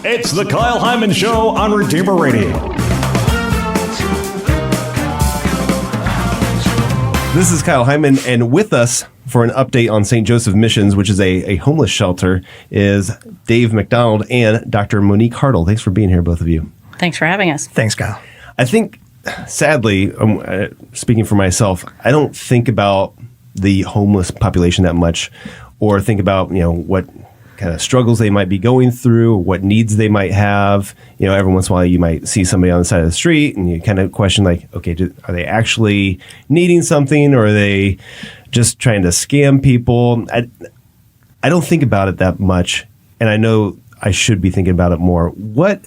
It's the Kyle Hyman Show on Redeemer Radio. This is Kyle Hyman, and with us for an update on St. Joseph Missions, which is a homeless shelter, is Dave MacDonald and Dr. Monique Hartle. Thanks for being here, both of you. Thanks for having us. Thanks, Kyle. I think, sadly, speaking for myself, I don't think about the homeless population that much, or think about, what kind of struggles they might be going through, what needs they might have. Every once in a while you might see somebody on the side of the street and you kind of question okay, are they actually needing something, or are they just trying to scam people? I don't think about it that much, and I know I should be thinking about it more. What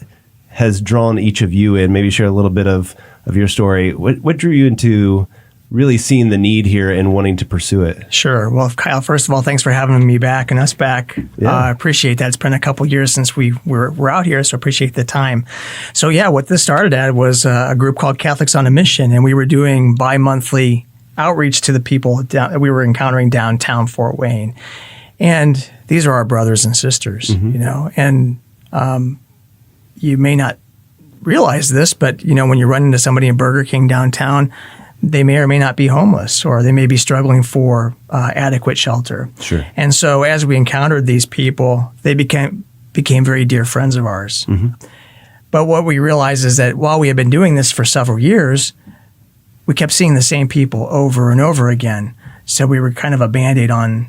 has drawn each of you in? Maybe share a little bit of your story. What drew you into really seeing the need here and wanting to pursue it? Sure. Well, Kyle, first of all, thanks for having me back and us back. Yeah. I appreciate that. It's been a couple years since we're out here, so appreciate the time. So yeah, what this started at was a group called Catholics on a Mission, and we were doing bi-monthly outreach to the people that we were encountering downtown Fort Wayne. And these are our brothers and sisters, and you may not realize this, but when you run into somebody in Burger King downtown, they may or may not be homeless, or they may be struggling for adequate shelter. Sure. And so as we encountered these people, they became very dear friends of ours. Mm-hmm. But what we realized is that while we had been doing this for several years, we kept seeing the same people over and over again. So we were kind of a Band-Aid on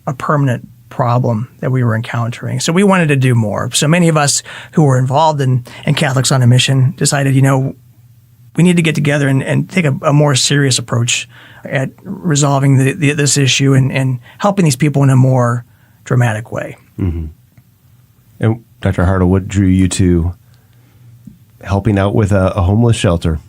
a permanent problem that we were encountering. So we wanted to do more. So many of us who were involved in Catholics on a Mission decided, we need to get together and take a more serious approach at resolving this issue and helping these people in a more dramatic way. Mm-hmm. And Dr. Hartle, what drew you to helping out with a homeless shelter?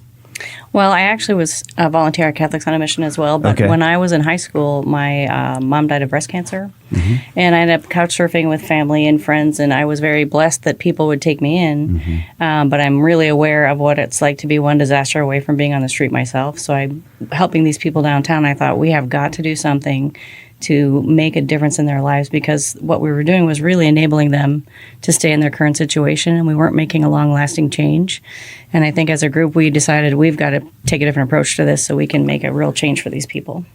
Well, I actually was a volunteer at Catholics on a Mission as well. But when I was in high school, my mom died of breast cancer. Mm-hmm. And I ended up couch surfing with family and friends. And I was very blessed that people would take me in. Mm-hmm. But I'm really aware of what it's like to be one disaster away from being on the street myself. So I'm helping these people downtown. I thought we have got to do something to make a difference in their lives, because what we were doing was really enabling them to stay in their current situation, and we weren't making a long-lasting change. And I think as a group, we decided we've got to take a different approach to this so we can make a real change for these people.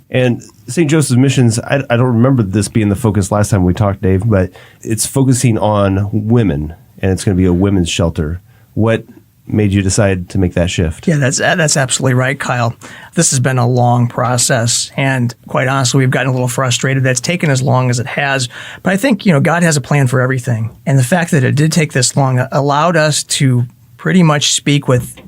And St. Joseph's Missions, I don't remember this being the focus last time we talked, Dave, but it's focusing on women, and it's going to be a women's shelter. What made you decide to make that shift? Yeah, that's absolutely right, Kyle. This has been a long process, and quite honestly, we've gotten a little frustrated that it's taken as long as it has. But I think, God has a plan for everything. And the fact that it did take this long allowed us to pretty much speak with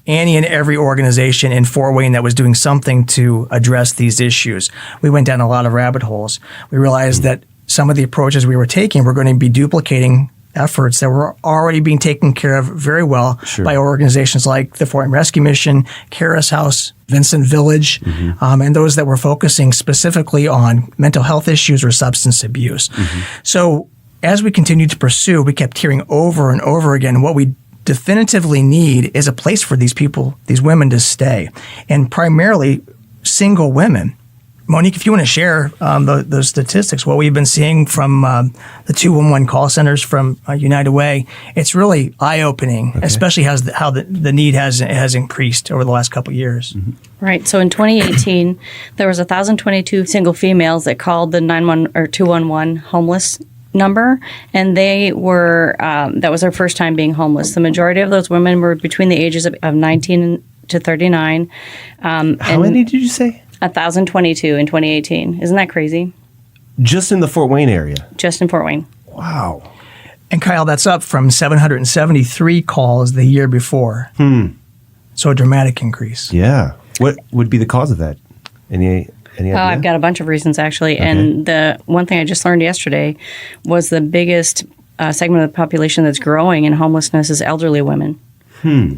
any and every organization in Fort Wayne that was doing something to address these issues. We went down a lot of rabbit holes. We realized that some of the approaches we were taking were going to be duplicating efforts that were already being taken care of very well by organizations like the Fort Wayne Rescue Mission, Caris House, Vincent Village, and those that were focusing specifically on mental health issues or substance abuse. Mm-hmm. So as we continued to pursue, we kept hearing over and over again what we definitively need is a place for these people, these women to stay, and primarily single women. Monique, if you want to share those statistics, what we've been seeing from the 211 call centers from United Way, it's really eye-opening, especially how the need has increased over the last couple of years. Mm-hmm. Right. So in 2018, there was 1,022 single females that called the 211 homeless number, and they were that was their first time being homeless. The majority of those women were between the ages of 19 to 39. How many did you say? 1,022 in 2018. Isn't that crazy? Just in the Fort Wayne area? Just in Fort Wayne. Wow. And Kyle, that's up from 773 calls the year before. So a dramatic increase. Yeah. What would be the cause of that? Any idea? I've got a bunch of reasons, actually. Okay. And the one thing I just learned yesterday was the biggest segment of the population that's growing in homelessness is elderly women.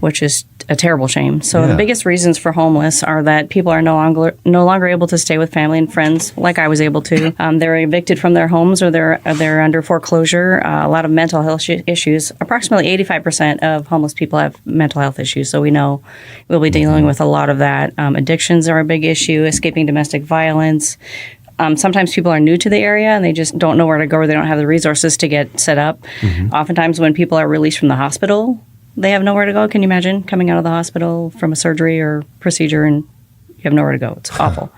Which is a terrible shame. So the biggest reasons for homeless are that people are no longer able to stay with family and friends like I was able to. They're evicted from their homes, or they're under foreclosure. A lot of mental health issues. Approximately 85% of homeless people have mental health issues. So we know we'll be dealing with a lot of that. Addictions are a big issue. Escaping domestic violence. sometimes people are new to the area and they just don't know where to go, or they don't have the resources to get set up. Oftentimes when people are released from the hospital, they have nowhere to go. Can you imagine coming out of the hospital from a surgery or procedure and you have nowhere to go? It's awful.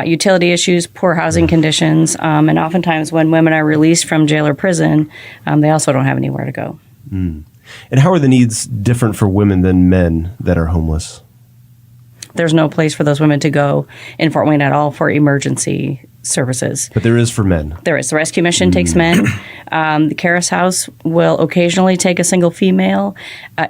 Utility issues, poor housing conditions, and oftentimes when women are released from jail or prison, they also don't have anywhere to go. And how are the needs different for women than men that are homeless? There's no place for those women to go in Fort Wayne at all for emergency services. But there is for men. There is. The rescue mission takes men. The Caris House will occasionally take a single female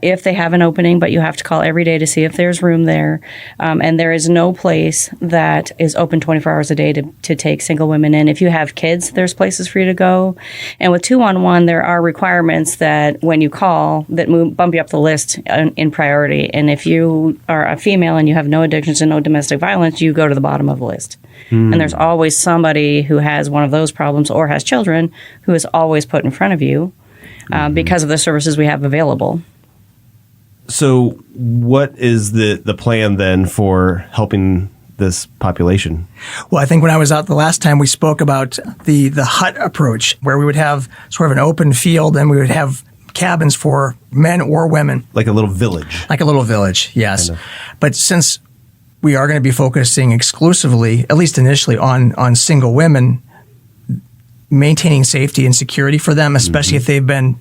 if they have an opening, but you have to call every day to see if there's room there. And there is no place that is open 24 hours a day to take single women in. If you have kids, there's places for you to go. And with 211, there are requirements that when you call that bump you up the list in priority. And if you are a female and you have no addictions and no domestic violence, you go to the bottom of the list. And there's always somebody who has one of those problems or has children who is always put in front of you because of the services we have available. So what is the plan then for helping this population? Well, I think when I was out the last time, we spoke about the hut approach, where we would have sort of an open field and we would have cabins for men or women. Like a little village. Like a little village, yes. But since we are going to be focusing exclusively, at least initially, on single women, maintaining safety and security for them, especially if they've been,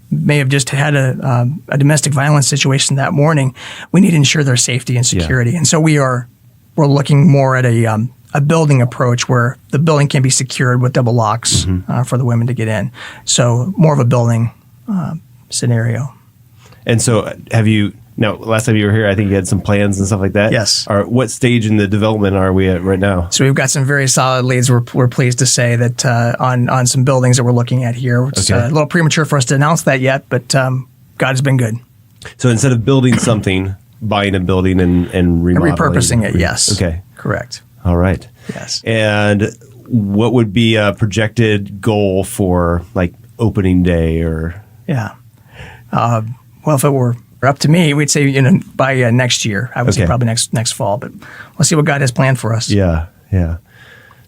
may have just had a domestic violence situation that morning. We need to ensure their safety and security. And so we're looking more at a building approach where the building can be secured with double locks for the women to get in. So more of a building scenario. And so last time you were here, I think you had some plans and stuff like that. Yes. What stage in the development are we at right now? So we've got some very solid leads. We're pleased to say that on some buildings that we're looking at here. It's a little premature for us to announce that yet, but God has been good. So instead of building something, buying a building and remodeling. Repurposing it, yes. Okay. Correct. All right. Yes. And what would be a projected goal for like opening day or? Yeah. Well, if it were up to me, we'd say by next year. I would say probably next fall, but we'll see what God has planned for us. Yeah.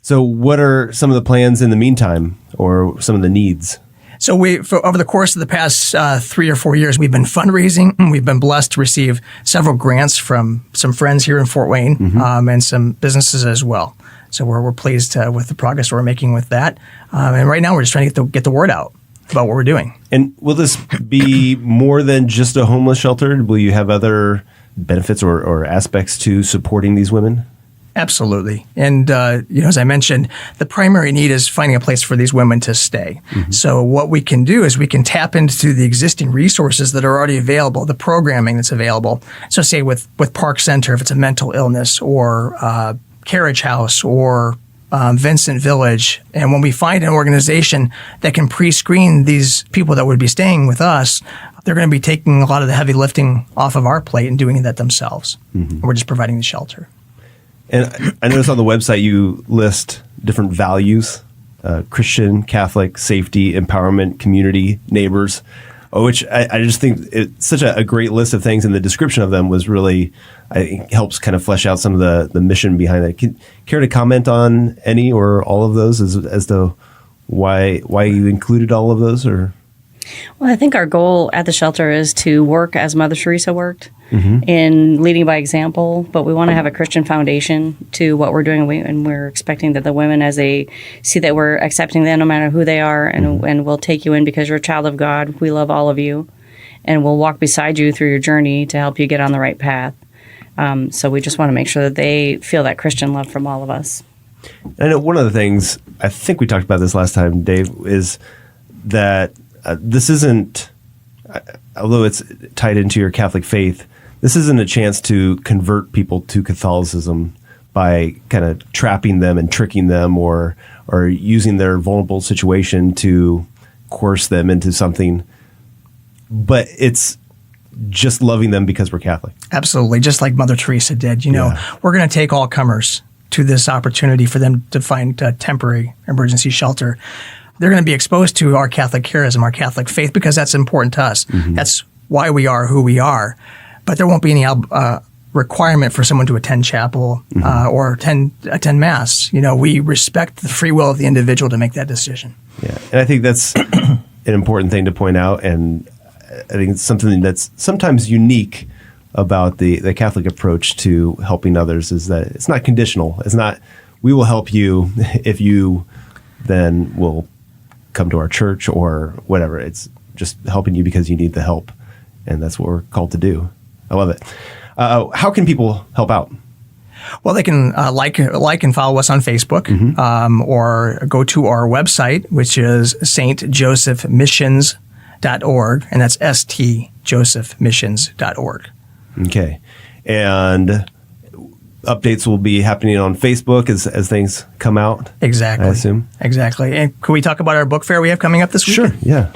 So what are some of the plans in the meantime, or some of the needs? So over the course of the past 3 or 4 years, we've been fundraising. We've been blessed to receive several grants from some friends here in Fort Wayne and some businesses as well. So we're pleased with the progress we're making with that. And right now, we're just trying to get the word out about what we're doing. And will this be more than just a homeless shelter? Will you have other benefits or aspects to supporting these women? Absolutely. And, as I mentioned, the primary need is finding a place for these women to stay. So what we can do is we can tap into the existing resources that are already available, the programming that's available. So say with Park Center, if it's a mental illness, or Carriage House, or Vincent Village. And when we find an organization that can pre-screen these people that would be staying with us, they're going to be taking a lot of the heavy lifting off of our plate and doing that themselves. We're just providing the shelter. And I noticed on the website you list different values: Christian, Catholic, safety, empowerment, community, neighbors, which I just think it's such a great list of things, and the description of them was really, I think, helps kind of flesh out some of the mission behind it. Care to comment on any or all of those as to why you included all of those? Or? Well, I think our goal at the shelter is to work as Mother Teresa worked, in leading by example, but we want to have a Christian foundation to what we're doing, and we're expecting that the women, as they see that we're accepting them no matter who they are, and we'll take you in because you're a child of God. We love all of you, and we'll walk beside you through your journey to help you get on the right path. So we just want to make sure that they feel that Christian love from all of us. I know one of the things, I think we talked about this last time, Dave, is that this isn't, although it's tied into your Catholic faith, this isn't a chance to convert people to Catholicism by kind of trapping them and tricking them or using their vulnerable situation to coerce them into something. But it's just loving them because we're Catholic. Absolutely. Just like Mother Teresa did. We're going to take all comers to this opportunity for them to find temporary emergency shelter. They're going to be exposed to our Catholic charism, our Catholic faith, because that's important to us. That's why we are who we are. But there won't be any requirement for someone to attend chapel or attend Mass. We respect the free will of the individual to make that decision. Yeah, and I think that's an important thing to point out, and I think it's something that's sometimes unique about the Catholic approach to helping others is that it's not conditional. It's not, we will help you if you then will come to our church or whatever. It's just helping you because you need the help, and that's what we're called to do. I love it. How can people help out? Well, they can like and follow us on Facebook, or go to our website, which is stjosephmissions.org, and that's stjosephmissions.org. Okay. And updates will be happening on Facebook as things come out. Exactly. I assume. Exactly. And could we talk about our book fair we have coming up this week? Sure. Yeah.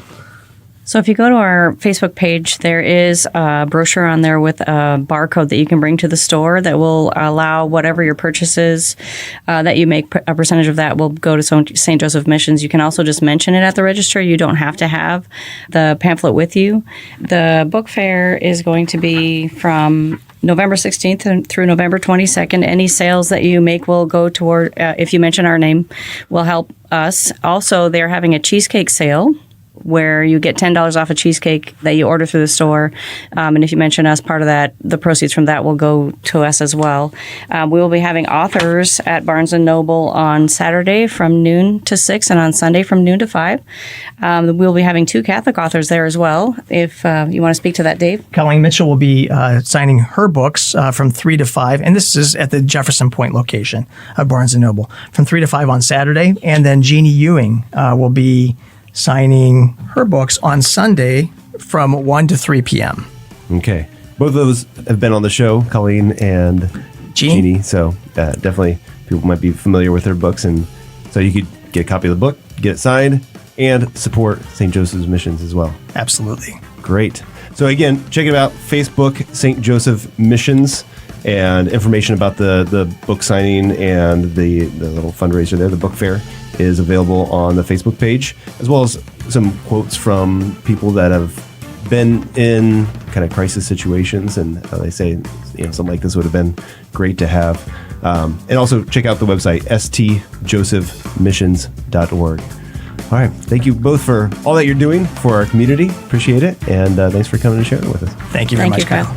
So if you go to our Facebook page, there is a brochure on there with a barcode that you can bring to the store that will allow whatever your purchases that you make, a percentage of that will go to St. Joseph Missions. You can also just mention it at the register. You don't have to have the pamphlet with you. The book fair is going to be from November 16th through November 22nd. Any sales that you make will go toward, if you mention our name, will help us. Also, they're having a cheesecake sale where you get $10 off a cheesecake that you order through the store. And if you mention us, part of that, the proceeds from that will go to us as well. We will be having authors at Barnes & Noble on Saturday from noon to 6 and on Sunday from noon to 5. We'll be having 2 Catholic authors there as well. If you want to speak to that, Dave. Colleen Mitchell will be signing her books from 3 to 5, and this is at the Jefferson Point location of Barnes & Noble, from 3 to 5 on Saturday. And then Jeannie Ewing will be signing her books on Sunday from 1 to 3 p.m. Okay. Both of those have been on the show, Colleen and Jeannie. So definitely people might be familiar with their books. And so you could get a copy of the book, get it signed, and support St. Joseph's Missions as well. Absolutely. Great. So again, check it out, Facebook, St. Joseph Missions, and information about the book signing and the little fundraiser there, the book fair, is available on the Facebook page, as well as some quotes from people that have been in kind of crisis situations, and they say, something like this would have been great to have. And also check out the website, stjosephmissions.org. All right. Thank you both for all that you're doing for our community. Appreciate it. And thanks for coming to share it with us. Thank you very much, Kyle.